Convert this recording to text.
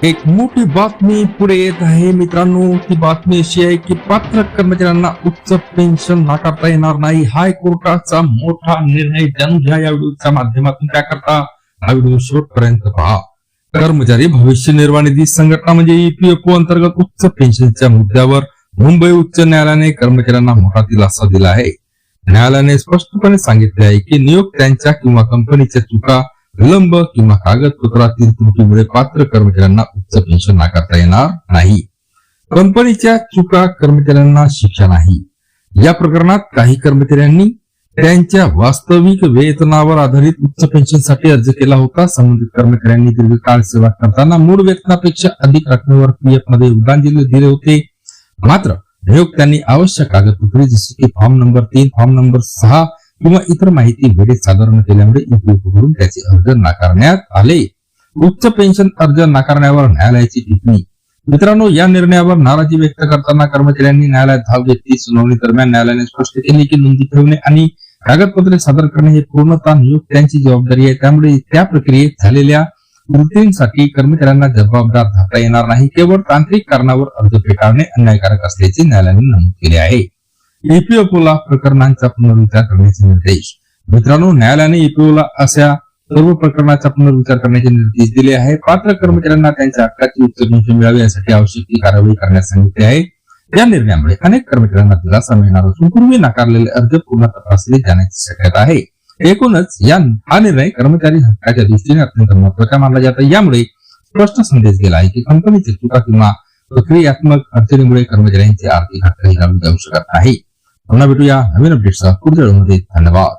एक मोठी बातमी पुढे येत आहे मित्रांनो. ती बातमी अशी आहे की पात्र कर्मचाऱ्यांना उच्च पेन्शन नाकारता येणार नाही. हायकोर्टाचा मोठा निर्णय जाणून घ्या या व्हिडिओच्या माध्यमातून. त्याकरता हा व्हिडिओ शेवटपर्यंत पहा. कर्मचारी भविष्य निर्वाह निधी संघटना म्हणजे ईपीएफओ अंतर्गत उच्च पेन्शनच्या मुद्द्यावर मुंबई उच्च न्यायालयाने कर्मचाऱ्यांना मोठा दिलासा दिला आहे. न्यायालयाने स्पष्टपणे सांगितले आहे की नियोक्त्यांच्या किंवा कंपनीच्या चुका, विलंब किंवा कागदपत्रातील त्रुटीमुळे पात्र कर्मचाऱ्यांना उच्च पेन्शन नाकारता येणार नाही. कंपनीच्या चुका कर्मचाऱ्यांना शिक्षा नाही. या प्रकरणात काही कर्मचाऱ्यांनी त्यांच्या वास्तविक वेतनावर आधारित उच्च पेन्शनसाठी अर्ज केला होता. संबंधित कर्मचाऱ्यांनी दीर्घकाळ सेवा करताना मूळ वेतनापेक्षा अधिक रकमेवर पीएफ मध्ये योगदान दिले होते. मात्र नियोक्त्यांनी आवश्यक कागदपत्रे जसे की फॉर्म नंबर 3, फॉर्म नंबर 6 किंवा इतर माहिती वेळेत सादर न केल्यामुळे ईपीएफओ कडून त्याचे अर्ज नाकारण्यात आले. उच्च पेन्शन अर्ज नाकारण्यावर न्यायालयाची टिप्पणी. मित्रांनो, या निर्णयावर नाराजी व्यक्त करताना कर्मचाऱ्यांनी न्यायालयात धाव घेतली. सुनावणी दरम्यान न्यायालयाने स्पष्ट केले की नोंदी ठेवणे आणि कागदपत्रे सादर करणे हे पूर्णतः नियोक्त्यांची जबाबदारी आहे. त्यामुळे त्या प्रक्रियेत झालेल्या त्रुटींसाठी कर्मचाऱ्यांना जबाबदार धरता येणार नाही. केवळ तांत्रिक कारणावर अर्ज फेटाळणे अन्यायकारक असल्याचे न्यायालयाने नमूद केले आहे. ईपीएफओला प्रकरणांचा पुनर्विचार करण्याचे निर्देश. मित्रांनो, न्यायालयाने ईपीएफओला अशा सर्व प्रकरणाचा पुनर्विचार करण्याचे निर्देश दिले आहे. पात्र कर्मचाऱ्यांना त्यांच्या हक्काची उच्च पेन्शन मिळावी यासाठी आवश्यक ती कार्यवाही करण्यास सांगितले आहे. या निर्णयामुळे अनेक कर्मचाऱ्यांना दिलासा मिळणार असून पूर्वी नाकारलेले अर्ज पुन्हा तपासले जाण्याची शक्यता आहे. एकूणच हा निर्णय कर्मचारी हक्काच्या दृष्टीने अत्यंत महत्वाचा मानला जातो. यामुळे स्पष्ट संदेश गेला आहे की कंपनीची चुका किंवा प्रक्रियात्मक अडचणीमुळे कर्मचाऱ्यांचे आर्थिक हक्क हिरावले जाऊ शकत नाही. पुन्हा भेटूया नवीन अपडेट्ससह पुढच्या व्हिडिओमध्ये. धन्यवाद.